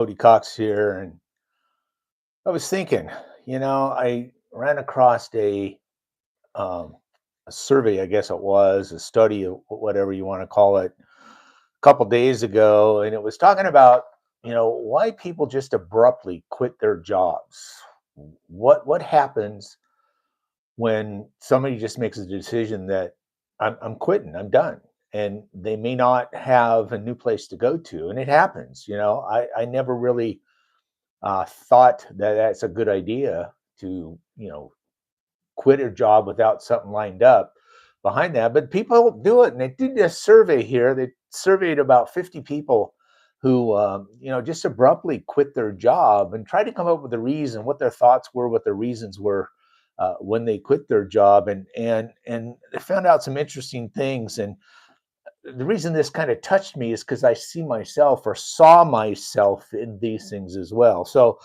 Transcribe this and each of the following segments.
Cody Cox here, and I was thinking, I ran across um, a survey, I guess it was a study, of whatever you want to call it, a couple days ago, and it was talking about why people just abruptly quit their jobs. What happens when somebody just makes a decision that I'm quitting, I'm done, and they may not have a new place to go to, and it happens. I never really thought that that's a good idea to, quit a job without something lined up behind that. But people do it. And they did this survey here. They surveyed about 50 people who, just abruptly quit their job and tried to come up with a reason, what their thoughts were, what their reasons were when they quit their job. And they found out some interesting things. And the reason this kind of touched me is because I see myself or saw myself in these things as well. So,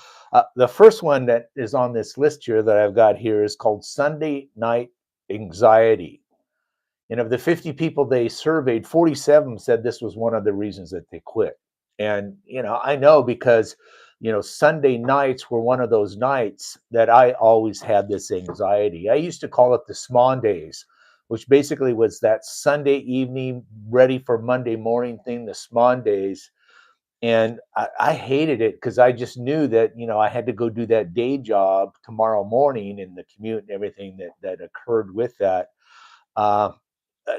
the first one that is on this list here that I've got here is called Sunday night anxiety. And of the 50 people they surveyed, 47 said this was one of the reasons that they quit. And, I know because, Sunday nights were one of those nights that I always had this anxiety. I used to call it the Swan days, which basically was that Sunday evening, ready for Monday morning thing, the Swan days. And I hated it because I just knew that, I had to go do that day job tomorrow morning and the commute and everything that occurred with that. Uh,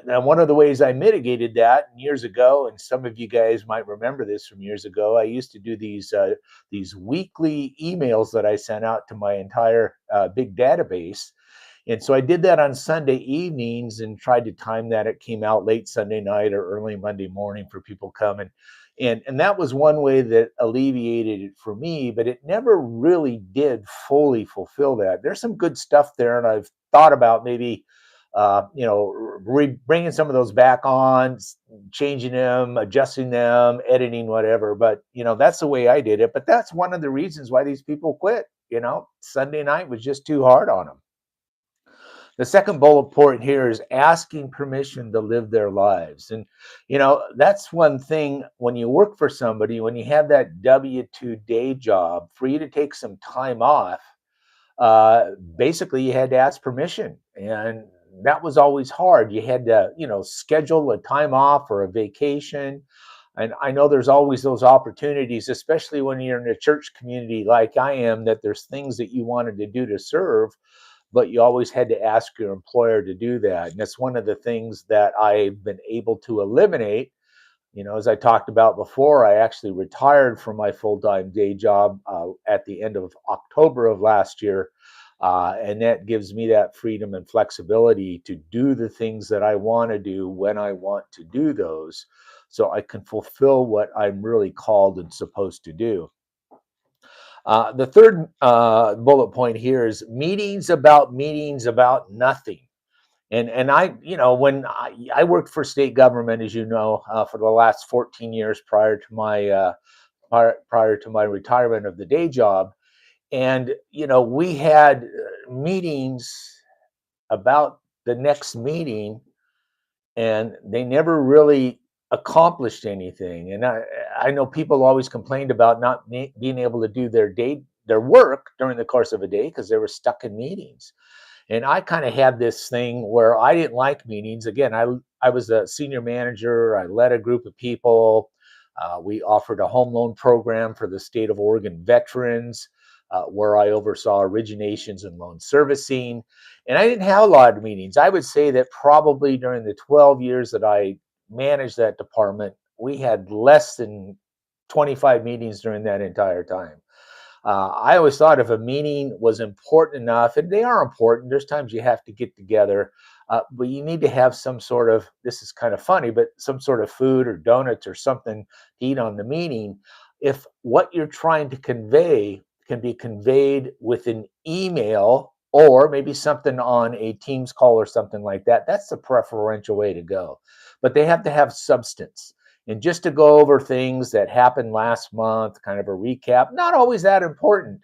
Now, one of the ways I mitigated that years ago, and some of you guys might remember this from years ago, I used to do these weekly emails that I sent out to my entire big database. And so I did that on Sunday evenings and tried to time that it came out late Sunday night or early Monday morning for people coming. And that was one way that alleviated it for me, but it never really did fully fulfill that. There's some good stuff there, and I've thought about maybe bringing some of those back on, changing them, adjusting them, editing, whatever. But that's the way I did it. But that's one of the reasons why these people quit. Sunday night was just too hard on them. The second bullet point here is asking permission to live their lives. And, that's one thing when you work for somebody, when you have that W-2 day job, for you to take some time off, basically you had to ask permission. And that was always hard. You had to, schedule a time off or a vacation. And I know there's always those opportunities, especially when you're in a church community like I am, that there's things that you wanted to do to serve, but you always had to ask your employer to do that. And that's one of the things that I've been able to eliminate. As I talked about before, I actually retired from my full-time day job at the end of October of last year. And that gives me that freedom and flexibility to do the things that I want to do when I want to do those, so I can fulfill what I'm really called and supposed to do. The third bullet point here is meetings about nothing. And I, when I worked for state government, as you know, for the last 14 years prior to my retirement of the day job, and we had meetings about the next meeting, and they never really accomplished anything. And I know people always complained about not being able to do their work during the course of a day because they were stuck in meetings. And I kind of had this thing where I didn't like meetings. Again, I was a senior manager. I led a group of people. We offered a home loan program for the state of Oregon veterans, where I oversaw originations and loan servicing. And I didn't have a lot of meetings. I would say that probably during the 12 years that I managed that department, we had less than 25 meetings during that entire time. I always thought if a meeting was important enough, and they are important, there's times you have to get together, but you need to have some sort of, this is kind of funny, but some sort of food or donuts or something to eat on the meeting. If what you're trying to convey can be conveyed with an email or maybe something on a Teams call or something like that, that's the preferential way to go. But they have to have substance. And just to go over things that happened last month, kind of a recap, not always that important.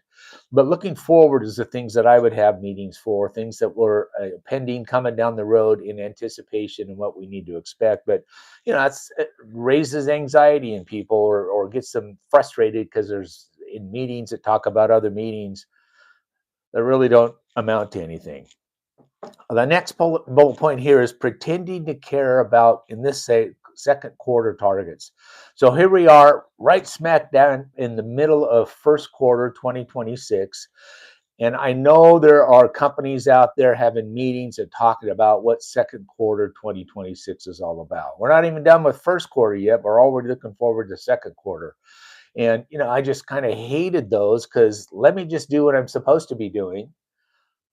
But looking forward is the things that I would have meetings for, things that were pending coming down the road in anticipation and what we need to expect. But it raises anxiety in people, or gets them frustrated because there's in meetings that talk about other meetings that really don't amount to anything. The next bullet point here is pretending to care about, in this second quarter targets. So here we are, right smack down in the middle of first quarter 2026. And I know there are companies out there having meetings and talking about what second quarter 2026 is all about. We're not even done with first quarter yet. We're already looking forward to second quarter. And, I just kind of hated those, because let me just do what I'm supposed to be doing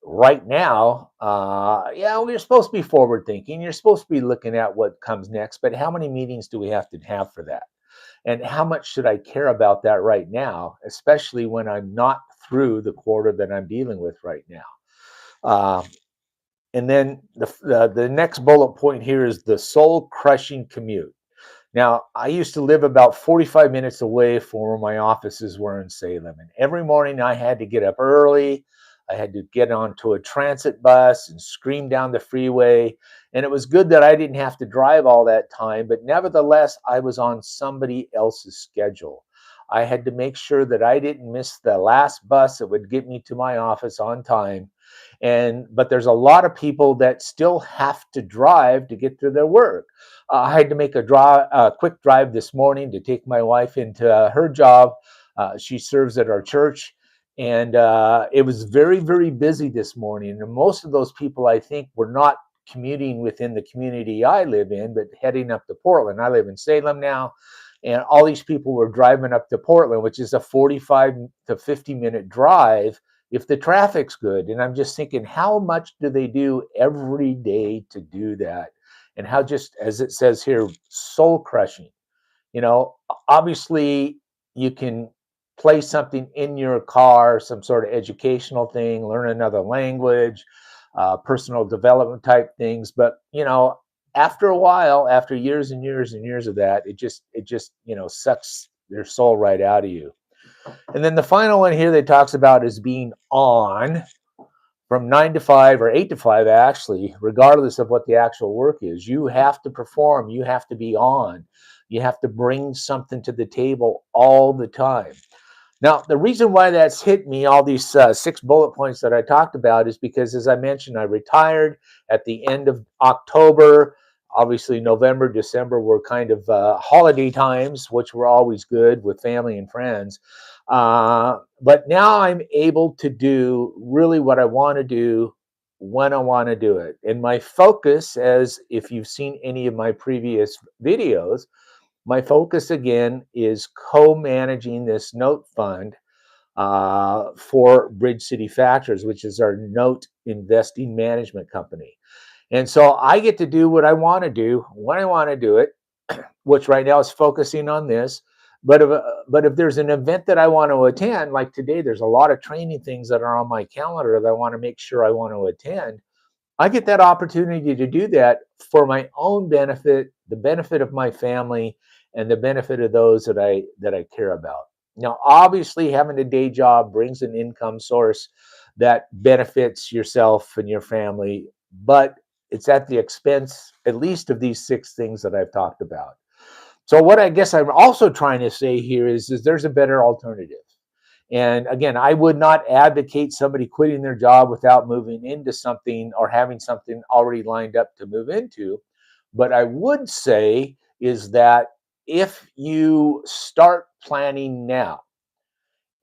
right now. Yeah, we're supposed to be forward thinking. You're supposed to be looking at what comes next, but how many meetings do we have to have for that? And how much should I care about that right now, especially when I'm not through the quarter that I'm dealing with right now? And then the next bullet point here is the soul crushing commute. Now, I used to live about 45 minutes away from where my offices were in Salem. And every morning I had to get up early. I had to get onto a transit bus and scream down the freeway. And it was good that I didn't have to drive all that time, but nevertheless, I was on somebody else's schedule. I had to make sure that I didn't miss the last bus that would get me to my office on time. But there's a lot of people that still have to drive to get to their work. I had to make a quick drive this morning to take my wife into her job. She serves at our church, and it was very, very busy this morning. And most of those people, I think, were not commuting within the community I live in, but heading up to Portland. I live in Salem now, and all these people were driving up to Portland, which is a 45 to 50-minute drive if the traffic's good. And I'm just thinking, how much do they do every day to do that? And how, just as it says here, soul crushing. Obviously you can play something in your car, some sort of educational thing, learn another language, personal development type things. But, after a while, after years and years and years of that, it just sucks their soul right out of you. And then the final one here that talks about is being on from 9 to 5 or 8 to 5, actually, regardless of what the actual work is. You have to perform. You have to be on. You have to bring something to the table all the time. Now, the reason why that's hit me, all these 6 bullet points that I talked about, is because, as I mentioned, I retired at the end of October. Obviously, November, December were kind of holiday times, which were always good with family and friends. But now I'm able to do really what I want to do when I want to do it. And my focus, as if you've seen any of my previous videos, my focus again is co-managing this note fund for Bridge City Factors, which is our note investing management company. And so I get to do what I want to do when I want to do it, which right now is focusing on this. But if there's an event that I want to attend, like today, there's a lot of training things that are on my calendar that I want to make sure I want to attend. I get that opportunity to do that for my own benefit, the benefit of my family, and the benefit of those that I care about. Now, obviously, having a day job brings an income source that benefits yourself and your family, but it's at the expense, at least, of these 6 things that I've talked about. So what I guess I'm also trying to say here is there's a better alternative. And again, I would not advocate somebody quitting their job without moving into something or having something already lined up to move into. But I would say is that if you start planning now,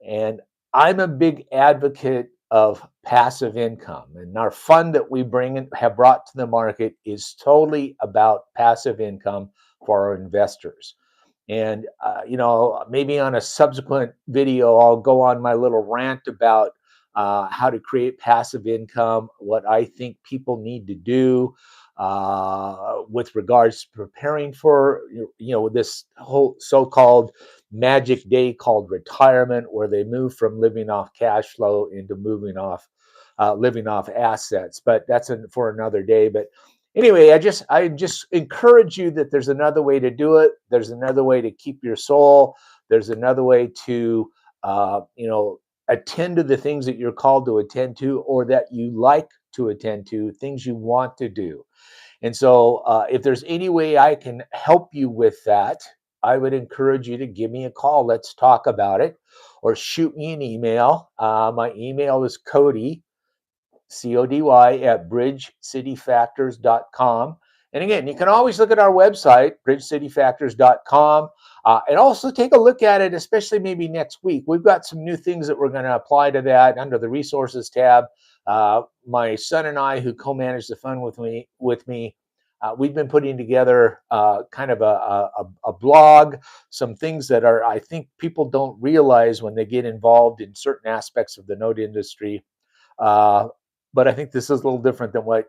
and I'm a big advocate of passive income, and our fund that we have brought to the market is totally about passive income for our investors. And maybe on a subsequent video, I'll go on my little rant about how to create passive income, what I think people need to do with regards to preparing for this whole so-called magic day called retirement, where they move from living off cash flow into living off assets. But that's for another day. But anyway, I just encourage you that there's another way to do it. There's another way to keep your soul. There's another way to attend to the things that you're called to attend to, or that you like to attend to, things you want to do. And so, if there's any way I can help you with that, I would encourage you to give me a call. Let's talk about it, or shoot me an email. My email is Cody, CODY, at bridgecityfactors.com. And again, you can always look at our website, bridgecityfactors.com, and also take a look at it, especially maybe next week. We've got some new things that we're going to apply to that under the resources tab. My son and I, who co-manage the fund with me, we've been putting together kind of a blog, some things that are, I think people don't realize when they get involved in certain aspects of the note industry. Uh, but I think this is a little different than what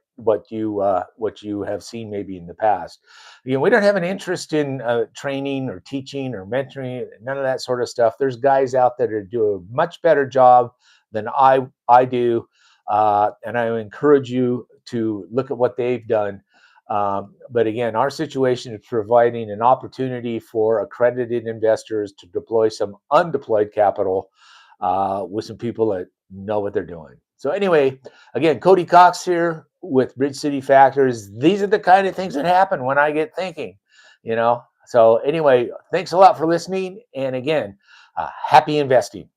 you have seen maybe in the past. We don't have an interest in training or teaching or mentoring, none of that sort of stuff. There's guys out there that do a much better job than I do, and I encourage you to look at what they've done. But again, our situation is providing an opportunity for accredited investors to deploy some undeployed capital with some people that know what they're doing. So anyway, again, Cody Cox here with Bridge City Factors. These are the kind of things that happen when I get thinking. So anyway, thanks a lot for listening. And again, happy investing.